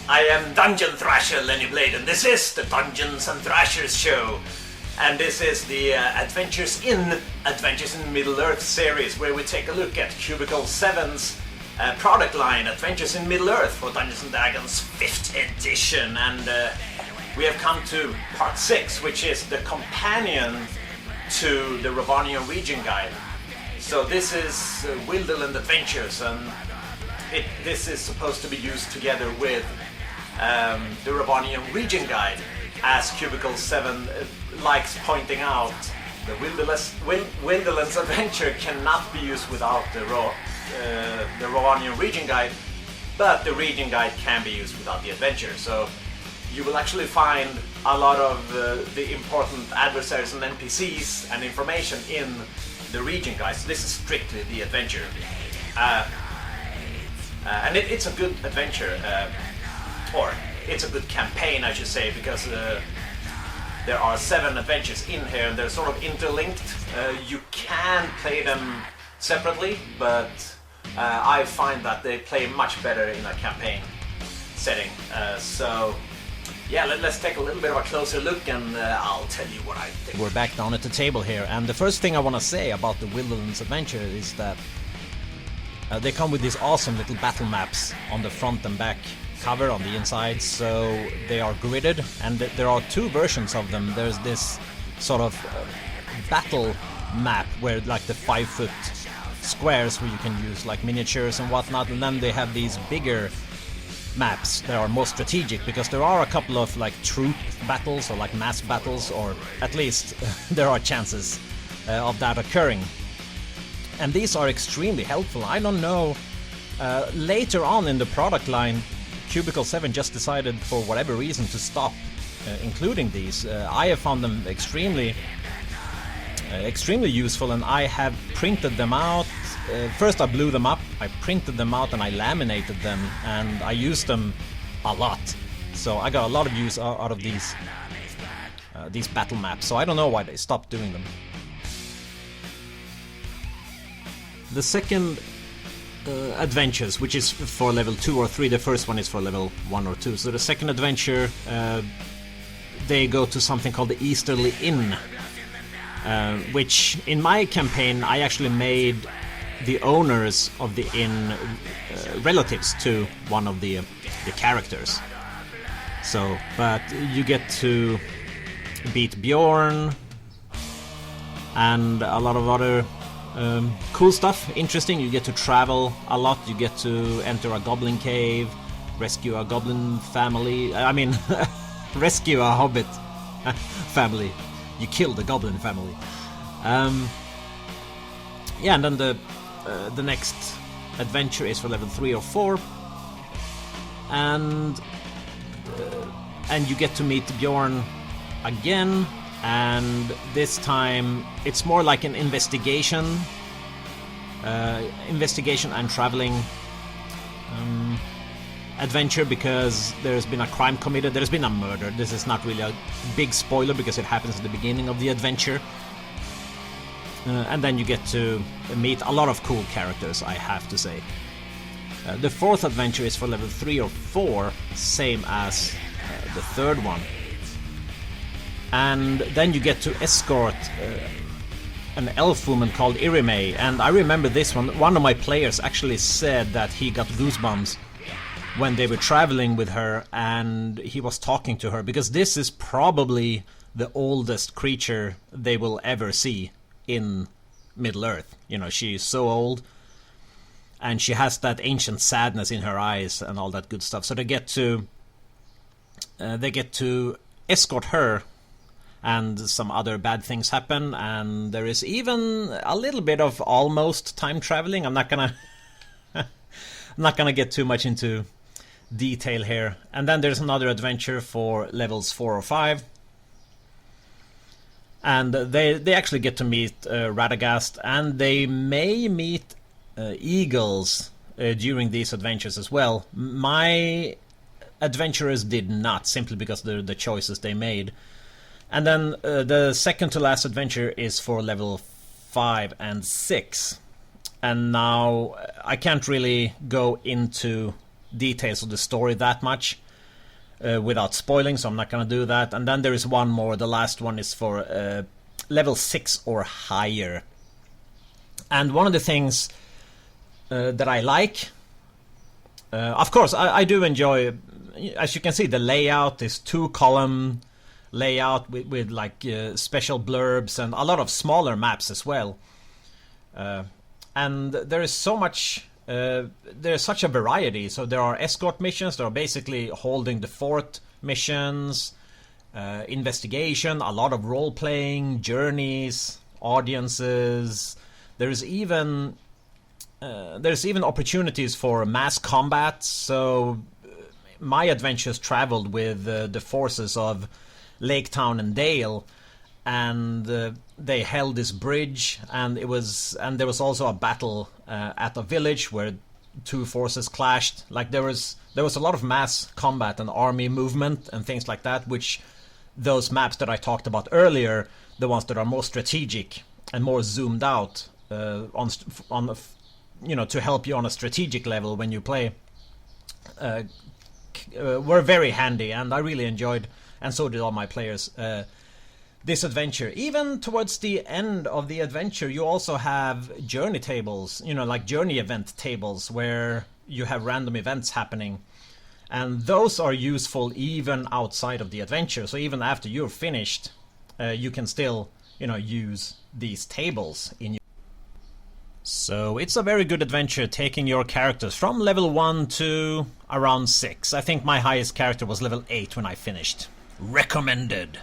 I am Dungeon Thrasher Lenny Blade, and this is the Dungeons and Thrashers show. And this is the Adventures in Middle-earth series, where we take a look at Cubicle 7's product line, Adventures in Middle-earth for Dungeons & Dragons 5th edition. And we have come to part 6, which is the companion to the Ravanian region guide. So this is Wilderland Adventures, and this is supposed to be used together with the Ravanian region guide. As Cubicle 7 likes pointing out, the Wilderland's adventure cannot be used without the Ravanian region guide, but the region guide can be used without the adventure. So you will actually find a lot of the important adversaries and NPCs and information in the region guide. So this is strictly the adventure. And it's a good adventure, or it's a good campaign, I should say, because there are 7 adventures in here and they're sort of interlinked. You can play them separately, but I find that they play much better in a campaign setting. So yeah, let's take a little bit of a closer look, and I'll tell you what I think. We're back down at the table here, and the first thing I want to say about the Wilderland's adventure is that they come with these awesome little battle maps on the front and back cover on the inside, so they are gridded, and there are 2 versions of them. There's this sort of battle map where like the 5-foot squares where you can use like miniatures and whatnot, and then they have these bigger maps that are more strategic, because there are a couple of like troop battles or like mass battles, or at least there are chances of that occurring. And these are extremely helpful. I don't know, later on in the product line, Cubicle 7 just decided for whatever reason to stop including these. I have found them extremely useful, and I have printed them out. First I blew them up, I printed them out, and I laminated them, and I used them a lot. So I got a lot of use out of these battle maps, so I don't know why they stopped doing them. The second adventures, which is for level 2 or 3, the first one is for level 1 or 2. So the second adventure, they go to something called the Easterly Inn, which in my campaign I actually made the owners of the inn relatives to one of the characters. So, but you get to beat Bjorn and a lot of other cool stuff, interesting. You get to travel a lot, you get to enter a goblin cave, rescue a goblin family, rescue a hobbit family. You kill the goblin family. Yeah, and then the next adventure is for level 3 or 4, and you get to meet Bjorn again. And this time it's more like an investigation and traveling adventure, because there's been a crime committed, there's been a murder. This is not really a big spoiler because it happens at the beginning of the adventure. And then you get to meet a lot of cool characters, I have to say. The 4th adventure is for level 3 or 4, same as the 3rd one. And then you get to escort an elf woman called AiAiME, and I remember this one of my players actually said that he got goosebumps when they were traveling with her and he was talking to her, because this is probably the oldest creature they will ever see in Middle-earth. You know, she's so old and she has that ancient sadness in her eyes and all that good stuff. So they get to escort her, and some other bad things happen, and there is even a little bit of almost time traveling. I'm not gonna get too much into detail here. And then there's another adventure for levels 4 or 5, and they actually get to meet Radagast, and they may meet eagles during these adventures as well. My adventurers did not, simply because of the choices they made. And then the second to last adventure is for level 5 and 6. And now I can't really go into details of the story that much. without spoiling, so I'm not going to do that. And then there is one more. The last one is for level 6 or higher. And one of the things that I like, of course, I do enjoy, as you can see, the layout is 2-column layout with like special blurbs and a lot of smaller maps as well. And there is so much, there's such a variety. So there are escort missions, there are basically holding the fort missions, investigation, a lot of role-playing, journeys, audiences. There's even opportunities for mass combat. So my adventures traveled with the forces of Lake Town and Dale, and they held this bridge, and there was also a battle at a village where 2 forces clashed. Like there was a lot of mass combat and army movement and things like that, which those maps that I talked about earlier, the ones that are more strategic and more zoomed out on to help you on a strategic level when you play, were very handy, and I really enjoyed, and so did all my players, this adventure. Even towards the end of the adventure, you also have journey tables, like journey event tables, where you have random events happening. And those are useful even outside of the adventure. So even after you're finished, you can still, use these tables in your... So it's a very good adventure, taking your characters from level 1 to around 6. I think my highest character was level 8 when I finished. Recommended.